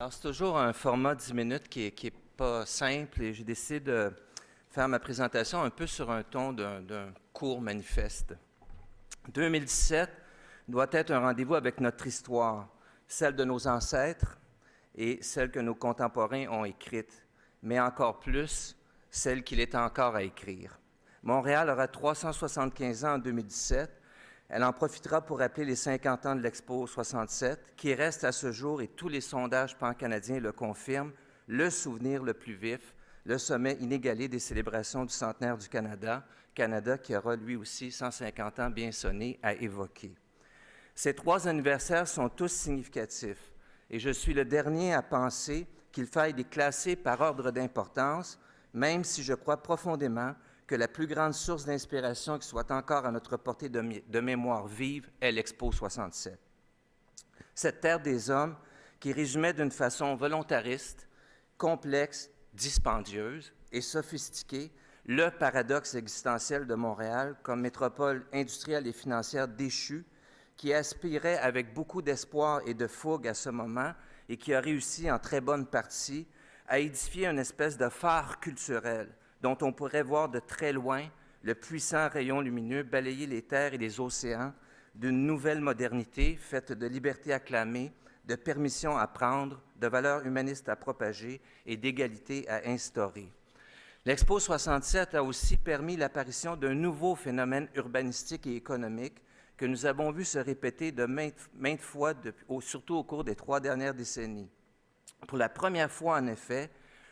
Alors, c'est toujours un format 10 minutes qui est pas simple et j'ai décidé de faire ma présentation un peu sur un ton d'un court manifeste. 2017 doit être un rendez-vous avec notre histoire, celle de nos ancêtres et celle que nos contemporains ont écrite, mais encore plus, celle qu'il est encore à écrire. Montréal aura 375 ans en 2017. Elle en profitera pour rappeler les 50 ans de l'Expo 67, qui reste à ce jour, et tous les sondages pan-canadiens le confirment, le souvenir le plus vif, le sommet inégalé des célébrations du centenaire du Canada, Canada qui aura lui aussi 150 ans bien sonnés à évoquer. Ces trois anniversaires sont tous significatifs, et je suis le dernier à penser qu'il faille les classer par ordre d'importance, même si je crois profondément que la plus grande source d'inspiration qui soit encore à notre portée de mémoire vive est l'Expo 67. Cette terre des hommes qui résumait d'une façon volontariste, complexe, dispendieuse et sophistiquée le paradoxe existentiel de Montréal comme métropole industrielle et financière déchue qui aspirait avec beaucoup d'espoir et de fougue à ce moment et qui a réussi en très bonne partie à édifier une espèce de phare culturel dont on pourrait voir de très loin le puissant rayon lumineux balayer les terres et les océans d'une nouvelle modernité faite de liberté à clamer, de permission à prendre, de valeurs humanistes à propager et d'égalité à instaurer. L'Expo 67 a aussi permis l'apparition d'un nouveau phénomène urbanistique et économique que nous avons vu se répéter de maintes fois, surtout au cours des 3 dernières décennies. Pour la première fois, en effet,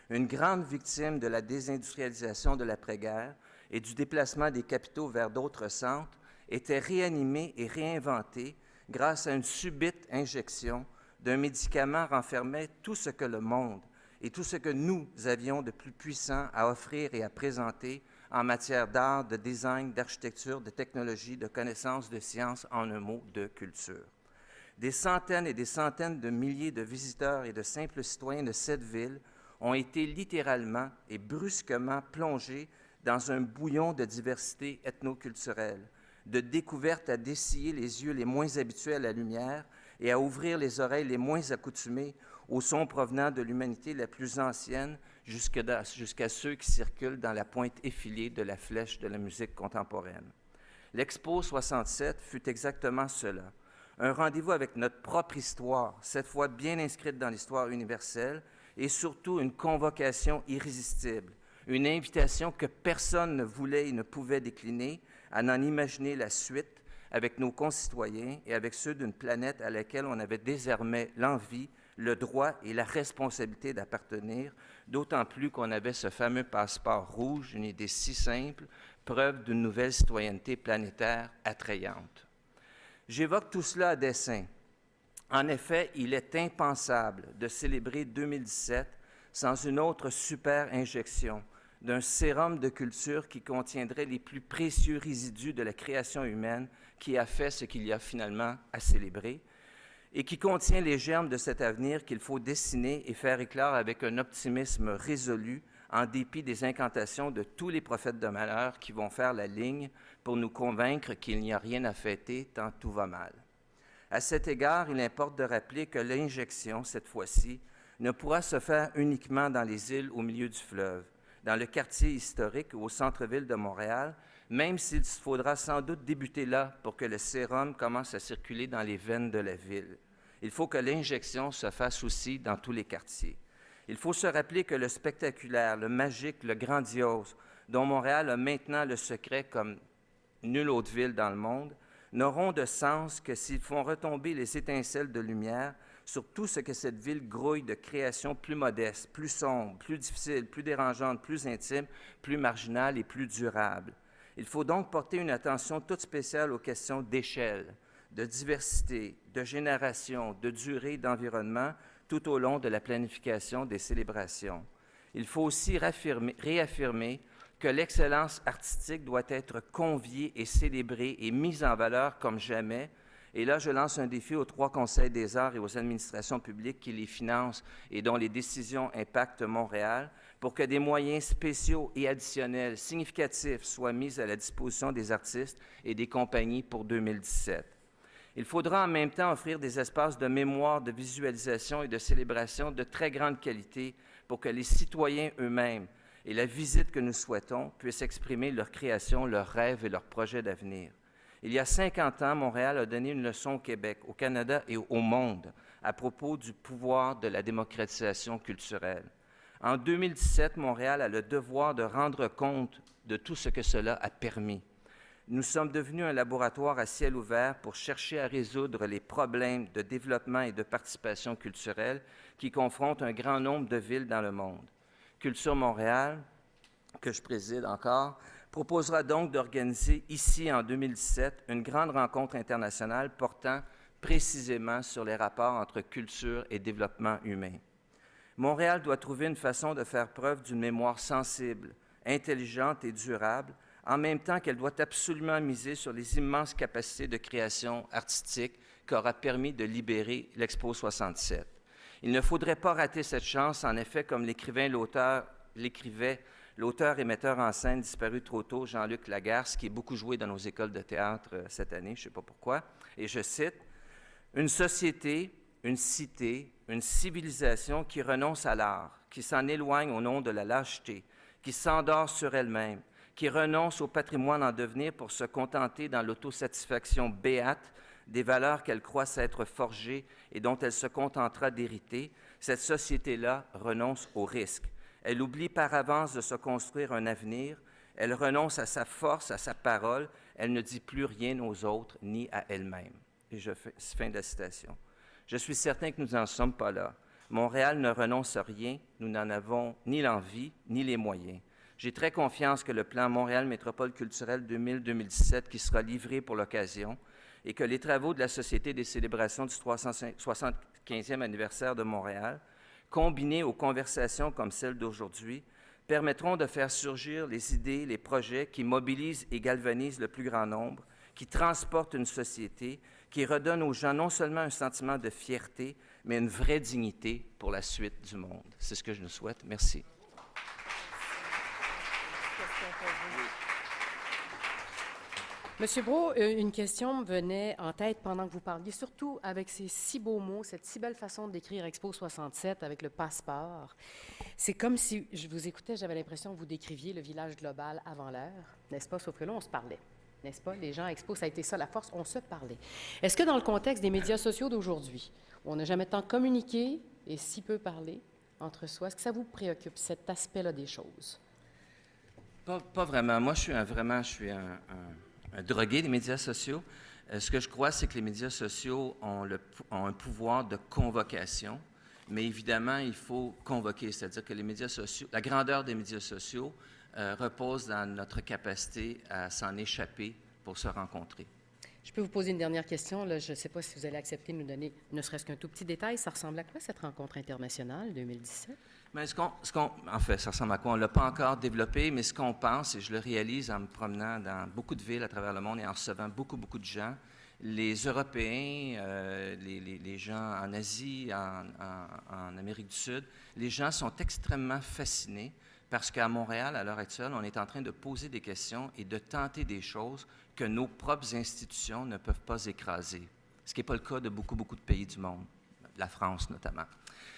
une grande victime de la désindustrialisation de l'après-guerre et du déplacement des capitaux vers d'autres centres, était réanimée et réinventée grâce à une subite injection d'un médicament renfermait tout ce que le monde et tout ce que nous avions de plus puissant à offrir et à présenter en matière d'art, de design, d'architecture, de technologie, de connaissances, de sciences, en un mot, de culture. Des centaines et des centaines de milliers de visiteurs et de simples citoyens de cette ville ont été littéralement et brusquement plongés dans un bouillon de diversité ethnoculturelle, de découvertes à dessiller les yeux les moins habitués à la lumière et à ouvrir les oreilles les moins accoutumées aux sons provenant de l'humanité la plus ancienne jusqu'à ceux qui circulent dans la pointe effilée de la flèche de la musique contemporaine. L'Expo 67 fut exactement cela, un rendez-vous avec notre propre histoire, cette fois bien inscrite dans l'histoire universelle, et surtout une convocation irrésistible, une invitation que personne ne voulait et ne pouvait décliner à n'en imaginer la suite avec nos concitoyens et avec ceux d'une planète à laquelle on avait désormais l'envie, le droit et la responsabilité d'appartenir, d'autant plus qu'on avait ce fameux passeport rouge, une idée si simple, preuve d'une nouvelle citoyenneté planétaire attrayante. J'évoque tout cela à dessein. En effet, il est impensable de célébrer 2017 sans une autre super injection d'un sérum de culture qui contiendrait les plus précieux résidus de la création humaine qui a fait ce qu'il y a finalement à célébrer et qui contient les germes de cet avenir qu'il faut dessiner et faire éclore avec un optimisme résolu en dépit des incantations de tous les prophètes de malheur qui vont faire la ligne pour nous convaincre qu'il n'y a rien à fêter tant tout va mal. À cet égard, il importe de rappeler que l'injection, cette fois-ci, ne pourra se faire uniquement dans les îles au milieu du fleuve, dans le quartier historique ou au centre-ville de Montréal, même s'il faudra sans doute débuter là pour que le sérum commence à circuler dans les veines de la ville. Il faut que l'injection se fasse aussi dans tous les quartiers. Il faut se rappeler que le spectaculaire, le magique, le grandiose, dont Montréal a maintenant le secret comme nulle autre ville dans le monde, n'auront de sens que s'ils font retomber les étincelles de lumière sur tout ce que cette ville grouille de créations plus modestes, plus sombres, plus difficiles, plus dérangeantes, plus intimes, plus marginales et plus durables. Il faut donc porter une attention toute spéciale aux questions d'échelle, de diversité, de génération, de durée, d'environnement, tout au long de la planification des célébrations. Il faut aussi réaffirmer que l'excellence artistique doit être conviée et célébrée et mise en valeur comme jamais. Et là, je lance un défi aux 3 conseils des arts et aux administrations publiques qui les financent et dont les décisions impactent Montréal, pour que des moyens spéciaux et additionnels significatifs soient mis à la disposition des artistes et des compagnies pour 2017. Il faudra en même temps offrir des espaces de mémoire, de visualisation et de célébration de très grande qualité pour que les citoyens eux-mêmes et la visite que nous souhaitons puissent exprimer leur création, leurs rêves et leurs projets d'avenir. Il y a 50 ans, Montréal a donné une leçon au Québec, au Canada et au monde à propos du pouvoir de la démocratisation culturelle. En 2017, Montréal a le devoir de rendre compte de tout ce que cela a permis. Nous sommes devenus un laboratoire à ciel ouvert pour chercher à résoudre les problèmes de développement et de participation culturelle qui confrontent un grand nombre de villes dans le monde. Culture Montréal, que je préside encore, proposera donc d'organiser ici, en 2017, une grande rencontre internationale portant précisément sur les rapports entre culture et développement humain. Montréal doit trouver une façon de faire preuve d'une mémoire sensible, intelligente et durable, en même temps qu'elle doit absolument miser sur les immenses capacités de création artistique qu'aura permis de libérer l'Expo 67. Il ne faudrait pas rater cette chance, en effet, comme l'écrivait l'auteur et metteur en scène disparu trop tôt, Jean-Luc Lagarce, qui est beaucoup joué dans nos écoles de théâtre cette année, je ne sais pas pourquoi, et je cite, « Une société, une cité, une civilisation qui renonce à l'art, qui s'en éloigne au nom de la lâcheté, qui s'endort sur elle-même, qui renonce au patrimoine en devenir pour se contenter dans l'autosatisfaction béate des valeurs qu'elle croit s'être forgées et dont elle se contentera d'hériter, cette société-là renonce au risque. Elle oublie par avance de se construire un avenir, elle renonce à sa force, à sa parole, elle ne dit plus rien aux autres ni à elle-même. » Et fin de la citation. Je suis certain que nous n'en sommes pas là. Montréal ne renonce à rien, nous n'en avons ni l'envie ni les moyens. J'ai très confiance que le plan Montréal Métropole culturelle 2000-2017 qui sera livré pour l'occasion et que les travaux de la Société des célébrations du 375e anniversaire de Montréal, combinés aux conversations comme celle d'aujourd'hui, permettront de faire surgir les idées, les projets qui mobilisent et galvanisent le plus grand nombre, qui transportent une société, qui redonnent aux gens non seulement un sentiment de fierté, mais une vraie dignité pour la suite du monde. C'est ce que je nous souhaite. Merci. Monsieur Brault, une question me venait en tête pendant que vous parliez, surtout avec ces si beaux mots, cette si belle façon de décrire Expo 67 avec le passeport. C'est comme si je vous écoutais, j'avais l'impression que vous décriviez le village global avant l'heure, n'est-ce pas? Sauf que là, on se parlait, n'est-ce pas? Les gens à Expo, ça a été ça la force, on se parlait. Est-ce que dans le contexte des médias sociaux d'aujourd'hui, où on n'a jamais tant communiqué et si peu parlé entre soi, est-ce que ça vous préoccupe, cet aspect-là des choses? Pas vraiment. Moi, je suis un drogué des médias sociaux. Ce que je crois, c'est que les médias sociaux ont un pouvoir de convocation, mais évidemment, il faut convoquer, c'est-à-dire que les médias sociaux, la grandeur des médias sociaux repose dans notre capacité à s'en échapper pour se rencontrer. Je peux vous poser une dernière question. Là, je ne sais pas si vous allez accepter de nous donner ne serait-ce qu'un tout petit détail. Ça ressemble à quoi, cette rencontre internationale 2017? Mais en fait, ça ressemble à quoi? On ne l'a pas encore développé, mais ce qu'on pense, et je le réalise en me promenant dans beaucoup de villes à travers le monde et en recevant beaucoup de gens, les Européens, les gens en Asie, en Amérique du Sud, les gens sont extrêmement fascinés parce qu'à Montréal, à l'heure actuelle, on est en train de poser des questions et de tenter des choses que nos propres institutions ne peuvent pas écraser, ce qui n'est pas le cas de beaucoup de pays du monde, la France notamment.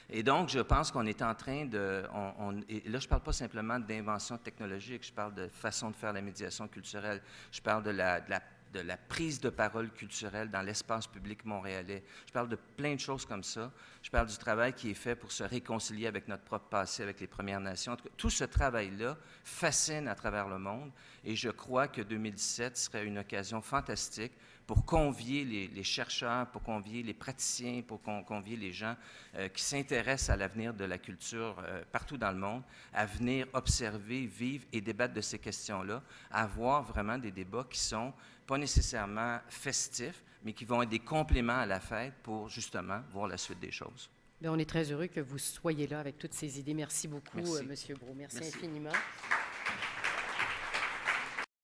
Et donc, je pense qu'on est en train de... et là, je ne parle pas simplement d'invention technologique, je parle de façon de faire la médiation culturelle, je parle de la prise de parole culturelle dans l'espace public montréalais. Je parle de plein de choses comme ça. Je parle du travail qui est fait pour se réconcilier avec notre propre passé, avec les Premières Nations. En tout cas, tout ce travail-là fascine à travers le monde et je crois que 2017 serait une occasion fantastique pour convier les chercheurs, pour convier les praticiens, pour convier les gens qui s'intéressent à l'avenir de la culture partout dans le monde, à venir observer, vivre et débattre de ces questions-là, à avoir vraiment des débats qui sont pas nécessairement festifs, mais qui vont être des compléments à la fête pour justement voir la suite des choses. Bien, on est très heureux que vous soyez là avec toutes ces idées. Merci beaucoup, M. Brault. Merci infiniment.